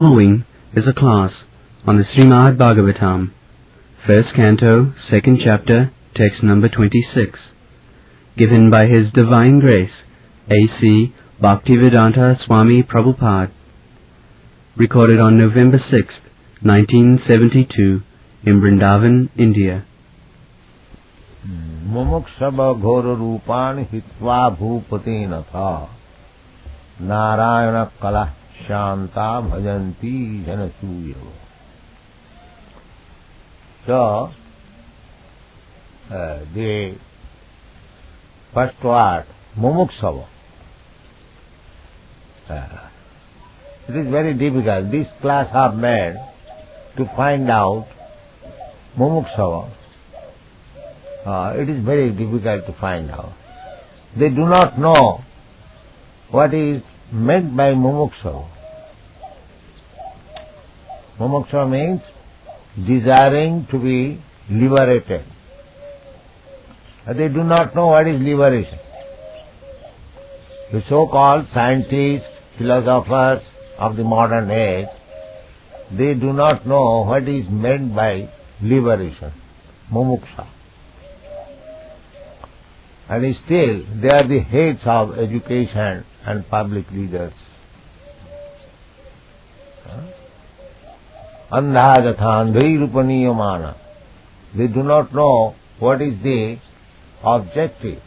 Following is a class on the Srimad Bhagavatam, first canto, second chapter, text number 26, given by His Divine Grace, A.C. Bhaktivedanta Swami Prabhupada, recorded on November 6, 1972, in Vrindavan, India. Mumukshava ghora rupani hitva bhupati tha narayana kala shanta bhajanti janasuyo. So, the first word, mumukshava, it is very difficult. This class have made to find out mumukshava. It is very difficult to find out. They do not know what is meant by mumukshava. Mumukshava means desiring to be liberated. They do not know what is liberation. The so-called scientists, philosophers of the modern age, they do not know what is meant by liberation, mumuksha. And still they are the heads of education and public leaders. Andha jatha andhairupaniya. They do not know what is the objective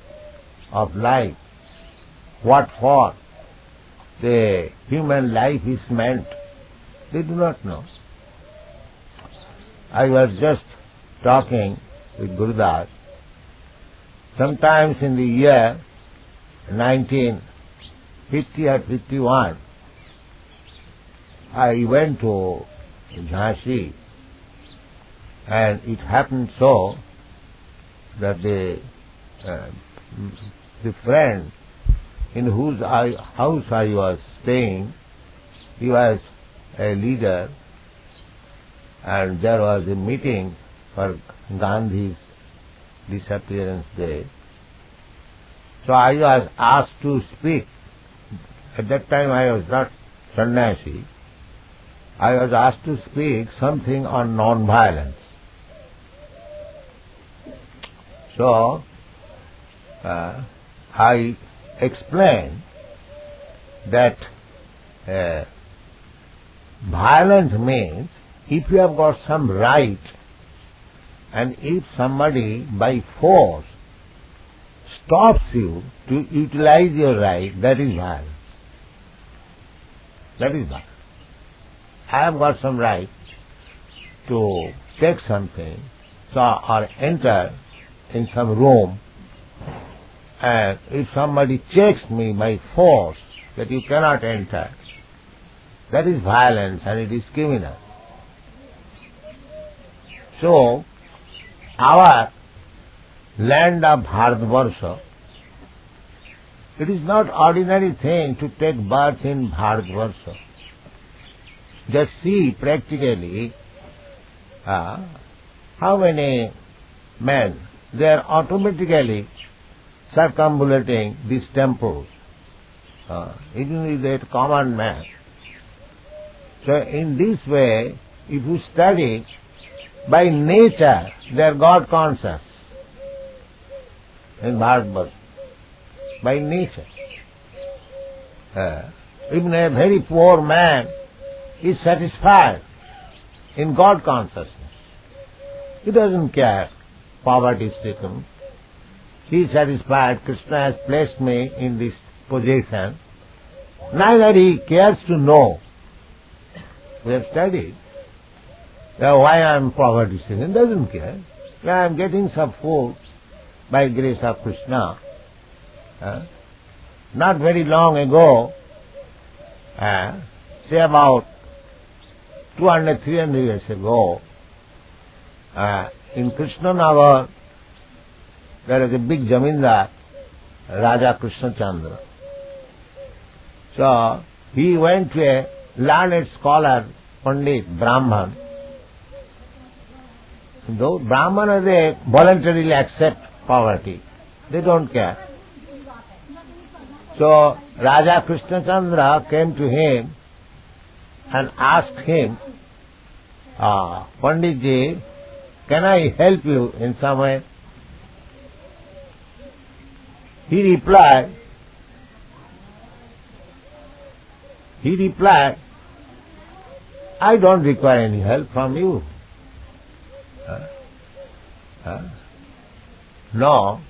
of life, what for the human life is meant. They do not know. I was just talking with Gurudas. Sometimes in the year 1950 or 51, I went to Jhansi, and it happened so that the friend in whose house I was staying, he was a leader, and there was a meeting for Gandhi's disappearance day. So I was asked to speak. At that time I was not sannyasi. I was asked to speak something on non-violence. So I explained that violence means if you have got some right, and if somebody by force stops you to utilize your right, that is violence. That is violence. I have got some right to take something, or enter in some room, and if somebody checks me by force that you cannot enter, that is violence and it is criminal. So, our land of Bharatvarsha, it is not ordinary thing to take birth in Bharatvarsha. Just see practically how many men, they are automatically circumambulating these temples, even with a common man. So in this way, if you study, by nature they are God conscious in Bharatvarsha. By nature. Even a very poor man is satisfied in God consciousness. He doesn't care, poverty stricken. He is satisfied, Krishna has placed me in this position. Neither he cares to know. We have studied why I am poverty stricken. He doesn't care. I am getting some food by grace of Krishna. Not very long ago, say about 200, 300 years ago, in Krishnanagar, there is a big Jamindar, Raja Krishna Chandra. So, he went to a learned scholar, Pandit, Brahman. Though Brahmanas, they voluntarily accept poverty. They don't care. So, Raja Krishna Chandra came to him and asked him, Panditji, can I help you in some way? He replied, I don't require any help from you. No,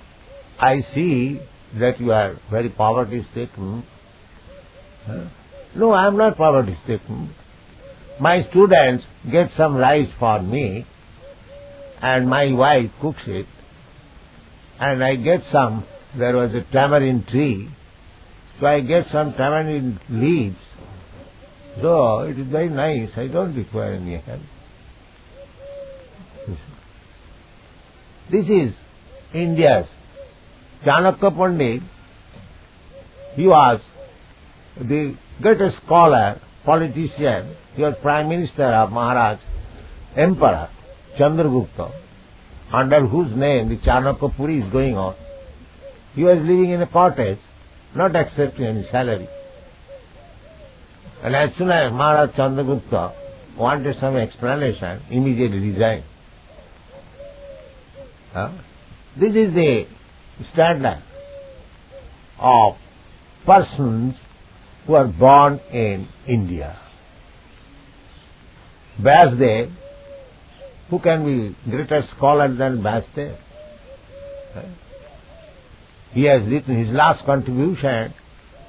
I see that you are very poverty-stricken. No, I am not poverty-stricken. My students get some rice for me, and my wife cooks it, and I get some. There was a tamarind tree, so I get some tamarind leaves. So it is very nice. I don't require any help. This is India's Chanakya Pandit. He was the greatest scholar, politician. He was Prime Minister of Maharaj, Emperor Chandragupta, under whose name the Chanakya Puri is going on. He was living in a cottage, not accepting any salary. And as soon as Maharaj Chandragupta wanted some explanation, immediately resigned. This is the standard of persons who are born in India. Vyasdev, who can be greater scholar than Vyasdev? He has written his last contribution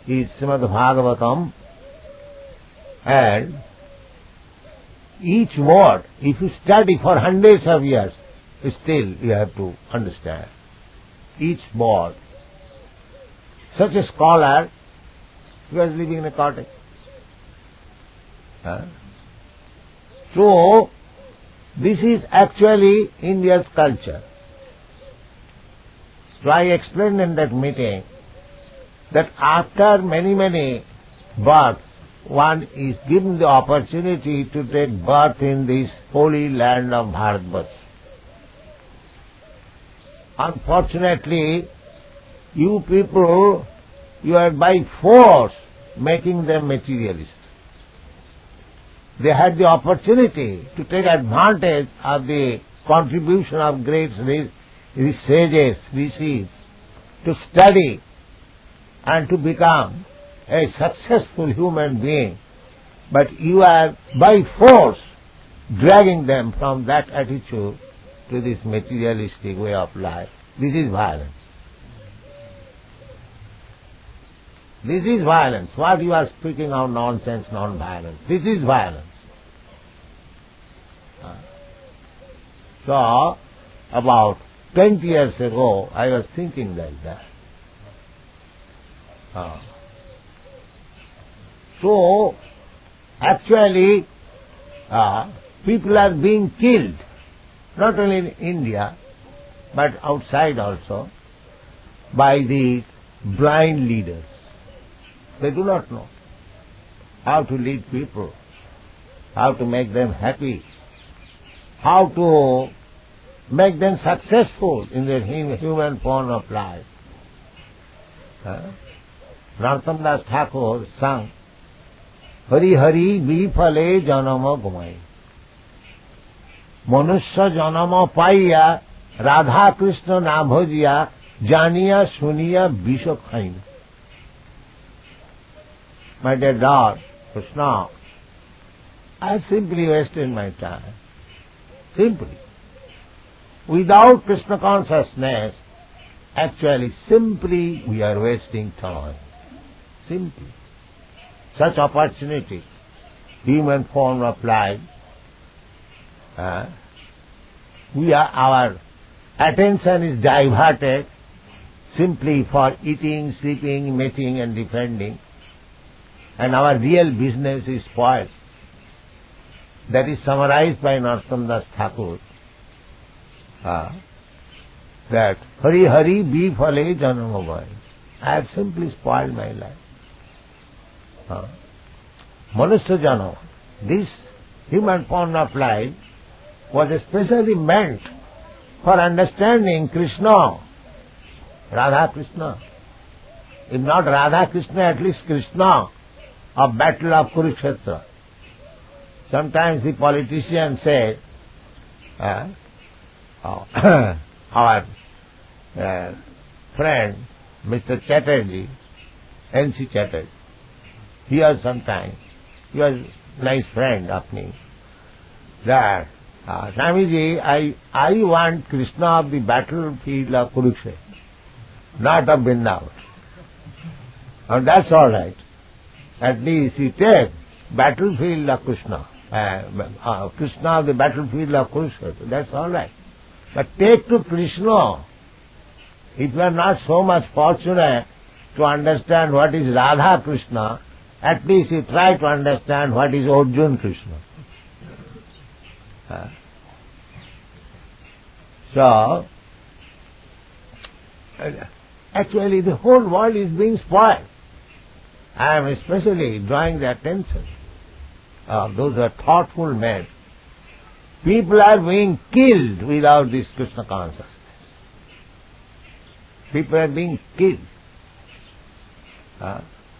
is Srimad Bhagavatam, and each word, if you study for hundreds of years, still you have to understand each word. Such a scholar, he was living in a cottage. So, this is actually India's culture. So I explained in that meeting that after many births, one is given the opportunity to take birth in this holy land of Bharatvarsh. Unfortunately, you people, you are by force making them materialists. They had the opportunity to take advantage of the contribution of great sages, rishis, to study and to become a successful human being, but you are by force dragging them from that attitude to this materialistic way of life. This is violence. This is violence. What you are speaking of nonsense, non-violence. This is violence. So, about 20 years ago, I was thinking like that. So, actually, people are being killed, not only in India, but outside also, by the blind leaders. They do not know how to lead people, how to make them happy, how to make them successful in their human form of life. Narottam Das Thakur sang, Hari Hari Bifale Janama Gumai. Manusya Janama Paiya Radha Krishna Nabhajiya Janiya Suniya Bisha Khain. My dear Lord Krishna, I have simply wasted my time. Simply. Without Krishna consciousness, actually simply we are wasting time. Simply. Such opportunity, human form of life, our attention is diverted simply for eating, sleeping, mating and defending, and our real business is spoiled. That is summarized by Narottam Das Thakur, that Hari Hari Bifale Janamavai. I have simply spoiled my life. Manusya Janama, this human form of life was especially meant for understanding Krishna, Radha Krishna. If not Radha Krishna, at least Krishna of Battle of Kurukshetra. Sometimes the politicians say, our friend Mr. Chatterjee, N.C. Chatterjee, he was a nice friend of me, that Swamiji, I want Krishna of the battlefield of Kurukshetra, not of Vrindavan. And that's all right. At least he take battlefield of Krishna, Krishna of the battlefield of Kurukshetra, that's all right. But take to Krishna. If you are not so much fortunate to understand what is Radha Krishna, at least you try to understand what is Arjuna Krishna. So, actually the whole world is being spoiled. I am especially drawing the attention of those who are thoughtful men. People are being killed without this Krishna consciousness. People are being killed.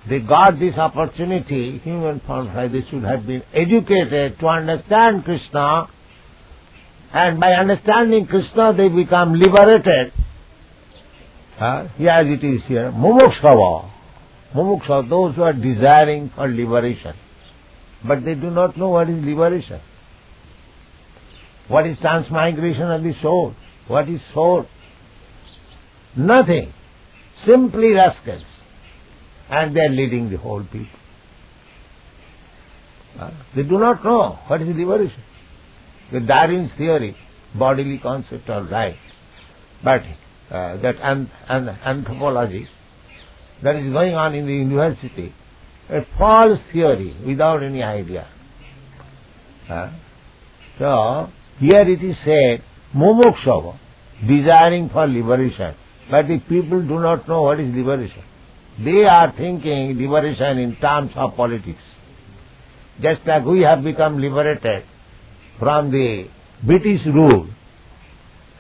They got this opportunity, human forms, they should have been educated to understand Krishna, and by understanding Krishna they become liberated. As it is here, mumukshava. Mumuksha, those who are desiring for liberation. But they do not know what is liberation. What is transmigration of the soul? What is soul? Nothing. Simply rascals. And they are leading the whole people. They do not know what is liberation. The Darwin's theory, bodily concept, all right. But that anthropology that is going on in the university, a false theory without any idea. So, here it is said, mumukshava, desiring for liberation. But the people do not know what is liberation. They are thinking liberation in terms of politics. Just like we have become liberated from the British rule.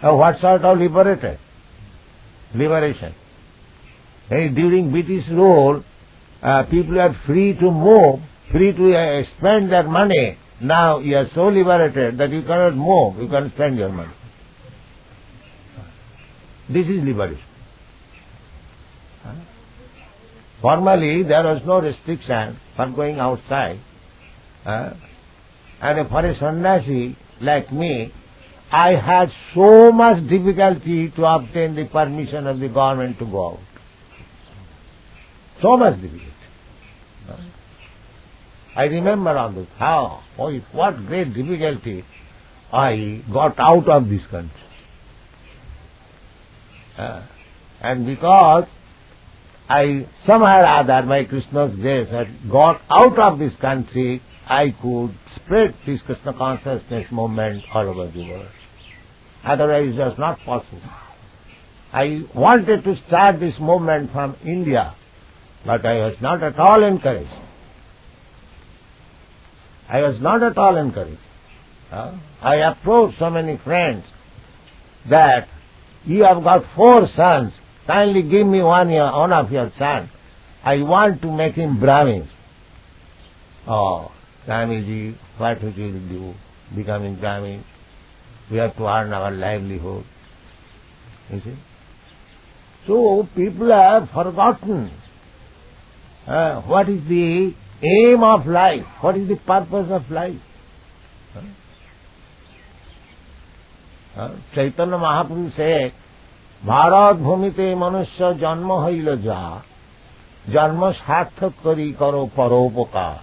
What sort of liberation? During British rule, people are free to move, free to spend their money. Now you are so liberated that you cannot move, you can spend your money. This is liberation. Formerly there was no restriction for going outside. And for a sannyasi like me, I had so much difficulty to obtain the permission of the government to go out. So much difficulty. I remember all this. With what great difficulty I got out of this country. And because I somehow or other, by Krishna's grace, had got out of this country, I could spread this Krishna consciousness movement all over the world. Otherwise it was not possible. I wanted to start this movement from India, but I was not at all encouraged. I approached so many friends that you have got 4 sons, kindly give me one of your sons. I want to make him Brahmins. Oh, Swamiji, what will you do becoming Brahmin? We have to earn our livelihood. You see? So people have forgotten what is the aim of life, what is the purpose of life. Chaitanya Mahaprabhu said, Bharat bhumite manusya janma haila ja, janma sarthak kari karo paropakar.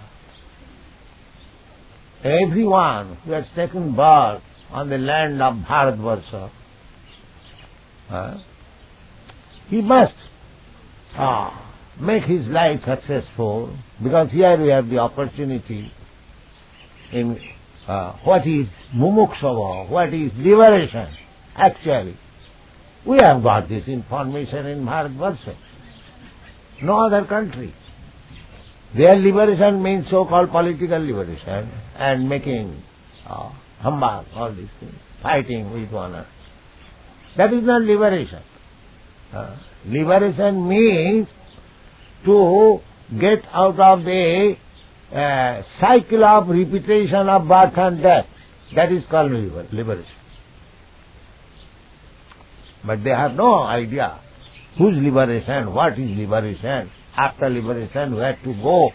Everyone who has taken birth on the land of Bharatvarsha, he must make his life successful, because here we have the opportunity in what is mumukshava, what is liberation. Actually, we have got this information in Bharatvarsha, no other country. Their liberation means so-called political liberation and making hambas, all these things, fighting with one another. That is not liberation. Liberation means to get out of the cycle of repetition of birth and death. That is called liberation. But they have no idea whose liberation, what is liberation, after liberation where to go.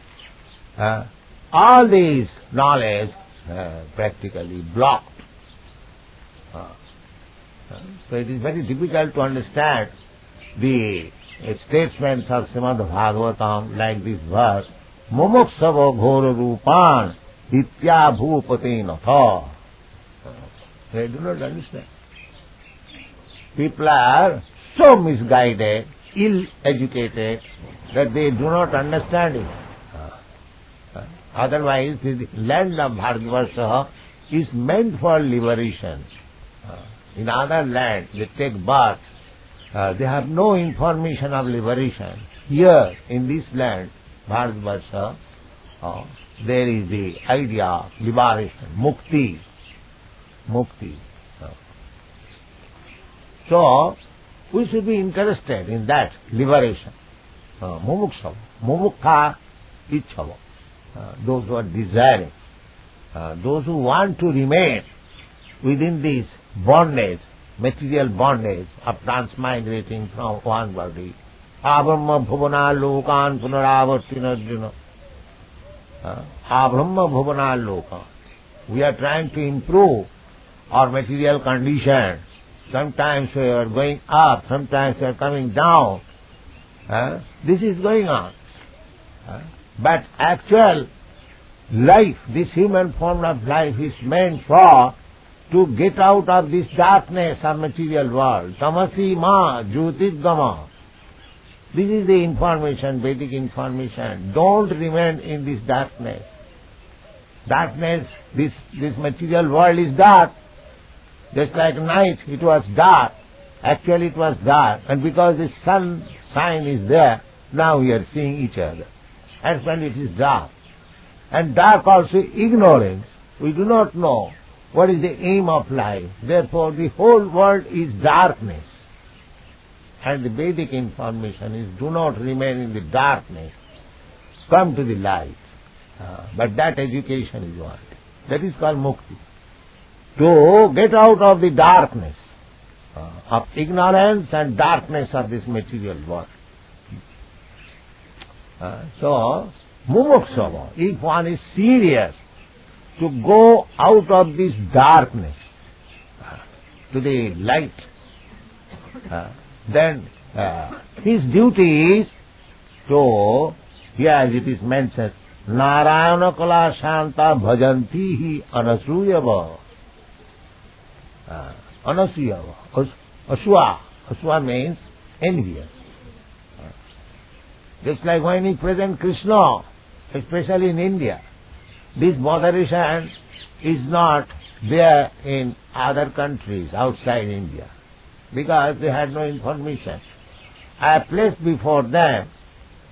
All these knowledge practically blocked. So it is very difficult to understand the statements of Srimad Bhagavatam like this verse, Mumuksava ghora rupan ditya bhupate natha. They do not understand. People are so misguided, ill-educated, that they do not understand it. Otherwise, the land of Bharatvarsha is meant for liberation. In other lands, they take birth. They have no information of liberation. Here, in this land, Bharatvarsha, there is the idea of liberation, mukti. Mukti. So, we should be interested in that liberation. Mumukshava. Mumukha ichhava. Those who are desiring. Those who want to remain within this bondage, material bondage of transmigrating from one body. Abrahma bhuvana lokan punaravartinarjuna. Abrahma bhuvana lokan. We are trying to improve our material condition. Sometimes we are going up, sometimes we are coming down. This is going on. But actual life, this human form of life is meant for to get out of this darkness of material world. Tamasi ma jyotirgama. This is the information, Vedic information. Don't remain in this darkness. Darkness, this material world is dark. Just like night, it was dark. Actually it was dark. And because the sun sign is there, now we are seeing each other. And when it is dark. And dark also ignorance. We do not know what is the aim of life. Therefore the whole world is darkness. And the Vedic information is do not remain in the darkness. Come to the light. But that education is what? That is called mukti. To get out of the darkness of ignorance and darkness of this material world. So, mumukshava, if one is serious to go out of this darkness to the light, then his duty is to, here as it is mentioned, Narayana kala shanta bhajanti hi anasuyava. Anasuyava. Aswa. Aswa means envious. Just like when he present Krishna, especially in India, this moderation is not there in other countries outside India, because they had no information. I have placed before them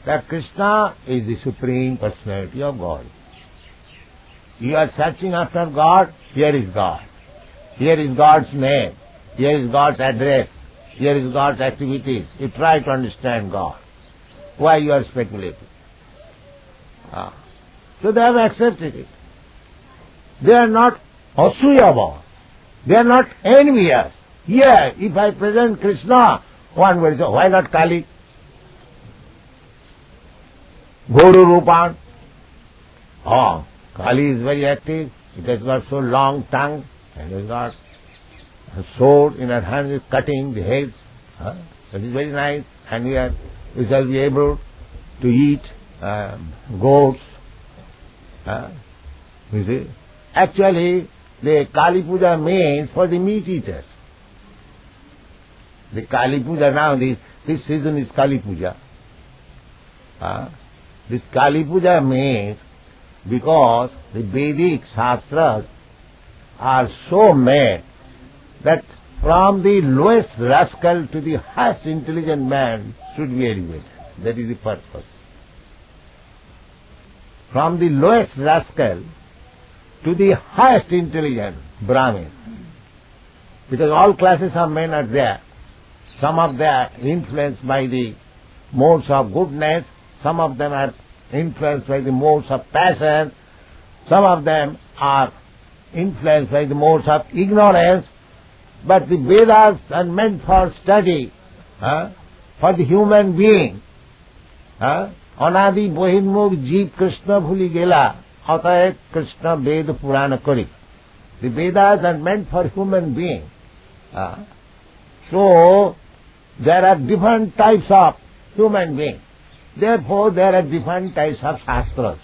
that Krishna is the Supreme Personality of God. You are searching after God, here is God. Here is God's name. Here is God's address. Here is God's activities. You try to understand God. Why you are speculating? So they have accepted it. They are not asuyava. They are not envious. Here, if I present Krishna, one will say, why not Kali? Guru Rupan. Kali is very active. It has got so long tongue, and it has got a sword in her hand, is cutting the heads. That is very nice. And we shall be able to eat goats. You see? Actually, the Kali Puja means for the meat eaters. The Kali Puja now, this season is Kali Puja. This Kali Puja means because the Vedic Shastras are so made that from the lowest rascal to the highest intelligent man should be elevated. That is the purpose. From the lowest rascal to the highest intelligent Brahmin. Because all classes of men are there. Some of them are influenced by the modes of goodness, some of them are influenced by the modes of passion, some of them are influenced by the modes of ignorance, but the Vedas are meant for study, for the human being. Anadi Bohimukh Jeev Krishna Bhuli Gela, Ataye Krishna Veda Purana Kari. The Vedas are meant for human being. So, there are different types of human beings. Therefore, there are different types of shastras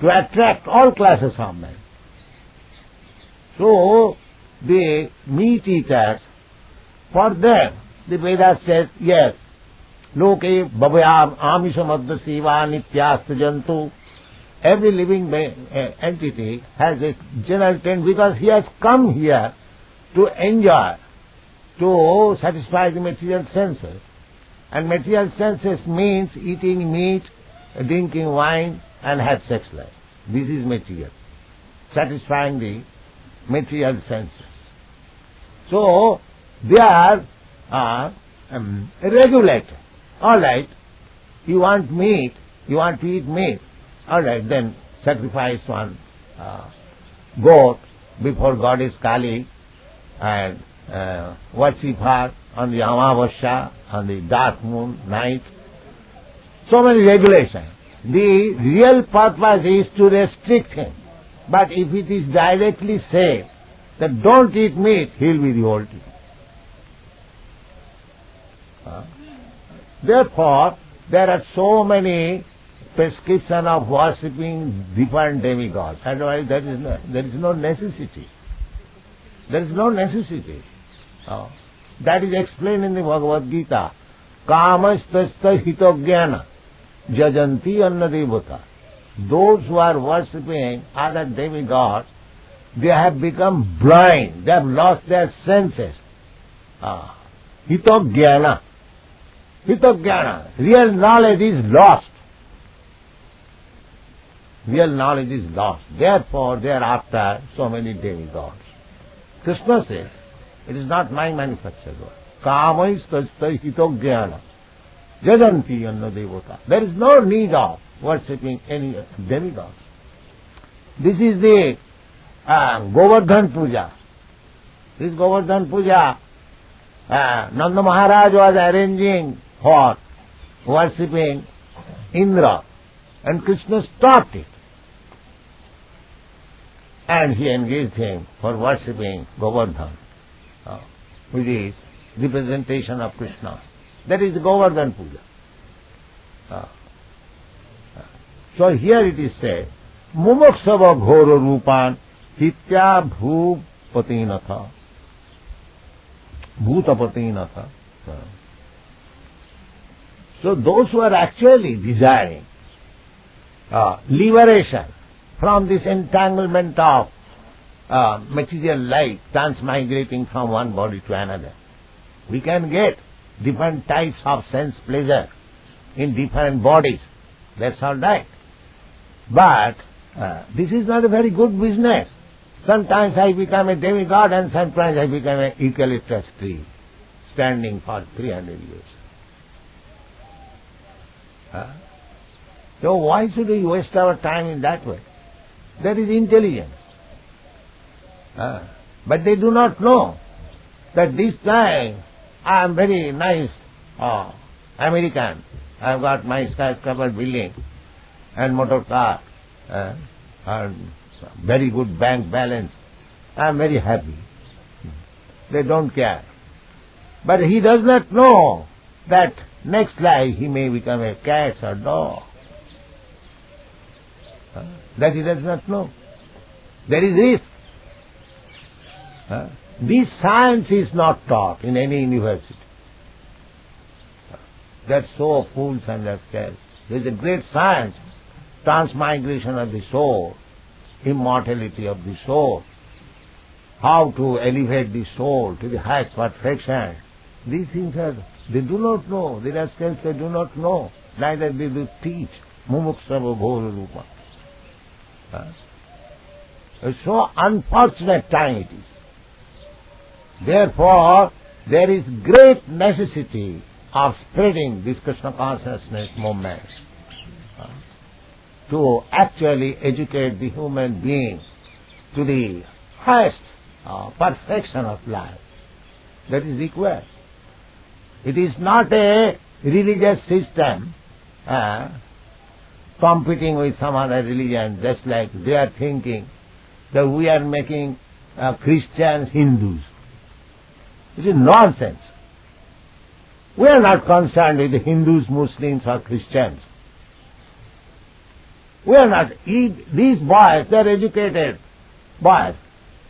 to attract all classes of men. So, the meat eaters, for them, the Vedas says, yes, Loke Bhavayam Amishamadda Siva Nityasta Jantu. Every living entity has a general tendency because he has come here to enjoy, to satisfy the material senses. And material senses means eating meat, drinking wine, and have sex life. This is material, satisfying the material senses. So, they are regulated. All right, you want meat, you want to eat meat. All right, then sacrifice one goat before Goddess Kali and worship her on the Amavasya, on the dark moon night. So many regulations. The real purpose is to restrict him. But if it is directly said that don't eat meat, he will be revolted. Therefore, there are so many prescription of worshipping different demigods. Otherwise, there is no necessity. There is no necessity. That is explained in the Bhagavad Gita. Kamastasya hitogyana jajanti anna devata. Those who are worshipping other demigods, they have become blind. They have lost their senses. Hitogyana. Hitogyana. Real knowledge is lost. Real knowledge is lost. Therefore, they are after so many demigods. Krishna says, it is not my manufactured word. Kamais tastai hitogyana jajanti anna devata. There is no need of worshipping any demigods. This is the Govardhan Puja. This Govardhan Puja, Nanda Maharaj was arranging for worshipping Indra, and Krishna stopped it. And he engaged him for worshipping Govardhan, which is representation of Krishna. That is the Govardhan Puja. So here it is said, Mumukshava Ghoro Rupan Hitya Bhupatinatha. Bhutapatinatha. So those who are actually desiring liberation from this entanglement of material life transmigrating from one body to another. We can get different types of sense pleasure in different bodies. That's all right. But this is not a very good business. Sometimes I become a demigod and sometimes I become an eucalyptus tree standing for 300 years. So why should we waste our time in that way? That is intelligence. But they do not know that this time I am very nice American. I have got my skyscraper building and motor car and very good bank balance. I am very happy. They don't care. But he does not know that next life he may become a cat or dog. That he does not know. There is risk. This science is not taught in any university. That's so fools understand. There is a great science, transmigration of the soul, immortality of the soul, how to elevate the soul to the highest perfection. These things they do not know. The rascals, they do not know. Neither they do teach. Mumukshava Ghora Rupa. It's so unfortunate time it is. Therefore, there is great necessity of spreading this Krishna consciousness movement to actually educate the human being to the highest perfection of life. That is required. It is not a religious system competing with some other religion, just like they are thinking that we are making Christians Hindus. It is nonsense. We are not concerned with the Hindus, Muslims or Christians. We are not. These boys, they are educated boys.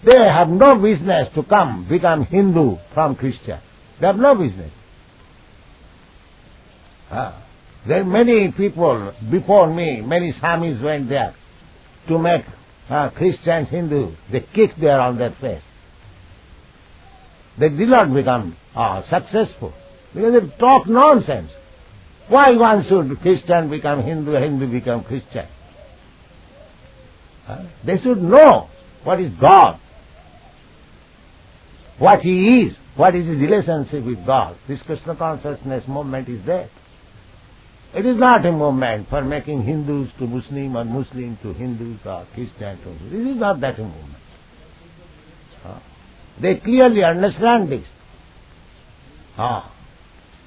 They have no business to become Hindu from Christian. They have no business. There are many people before me, many Swamis went there to make Christians Hindu. They kicked there on their face. They did not become successful because they talk nonsense. Why one should Christian become Hindu, Hindu become Christian? They should know what is God, what He is, what is His relationship with God. This Krishna consciousness movement is there. It is not a movement for making Hindus to Muslim or Muslim to Hindus or Christian to Hindus. It is not that a movement. They clearly understand this.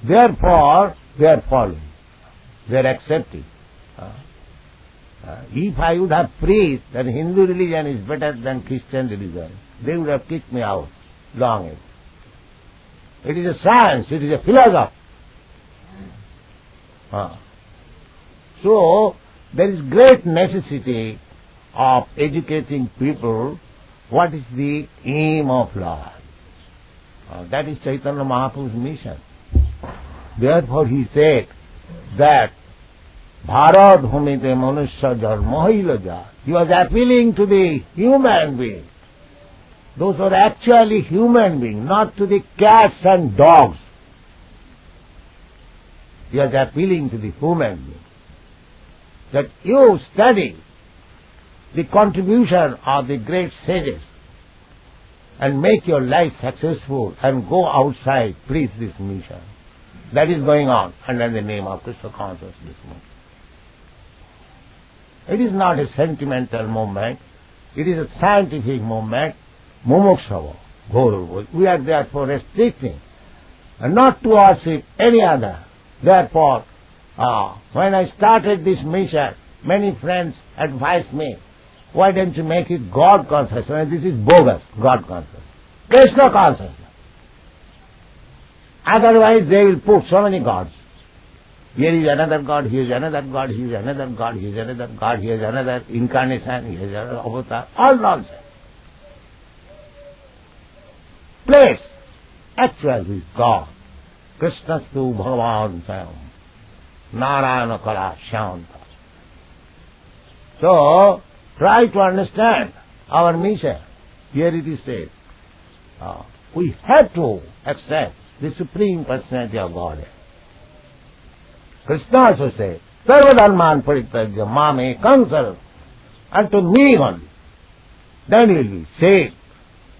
Therefore, they are following. They are accepting. If I would have preached that Hindu religion is better than Christian religion, they would have kicked me out long ago. It is a science, it is a philosophy. So, there is great necessity of educating people what is the aim of life. That is Chaitanya Mahaprabhu's mission. Therefore he said that Bharat Bhumite Manusya Dharma Hilaja. He was appealing to the human beings. Those were actually human beings, not to the cats and dogs. He was appealing to the human beings. That you study the contribution of the great sages and make your life successful and go outside, preach this mission. That is going on under the name of Krishna consciousness movement. It is not a sentimental movement, it is a scientific movement, mumukshava, guru. We are therefore restricting and not to worship any other. Therefore, when I started this mission, many friends advised me, why don't you make it God consciousness? This is bogus, God consciousness. Krishna consciousness. Otherwise they will put so many gods. Here is another God, here is another God, here is another God, here is another God, here is another incarnation, here is another avatar. All nonsense. Place. Actually is God. Krishna tu Bhagavan Sayam. Narayana Kala Shanta. So, try to understand our mission. Here it is said. We have to accept the Supreme Personality of Godhead. Krishna also said, Sarvadharman Parityajya Mame Kansara, unto me only. Then you will be saved.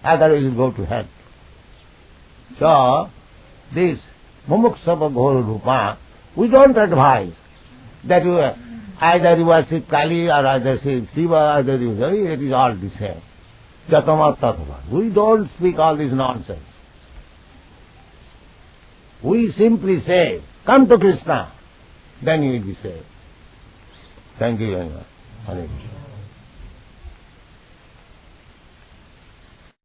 Otherwise you will go to hell. So, this Mumukshava Ghora Rupa, we don't advise that you either you worship Kali or either Shiva or either you, it is all the same. Jatama Tatva. We don't speak all this nonsense. We simply say, come to Krishna, then you will be saved. Thank you very much. Hare Krishna.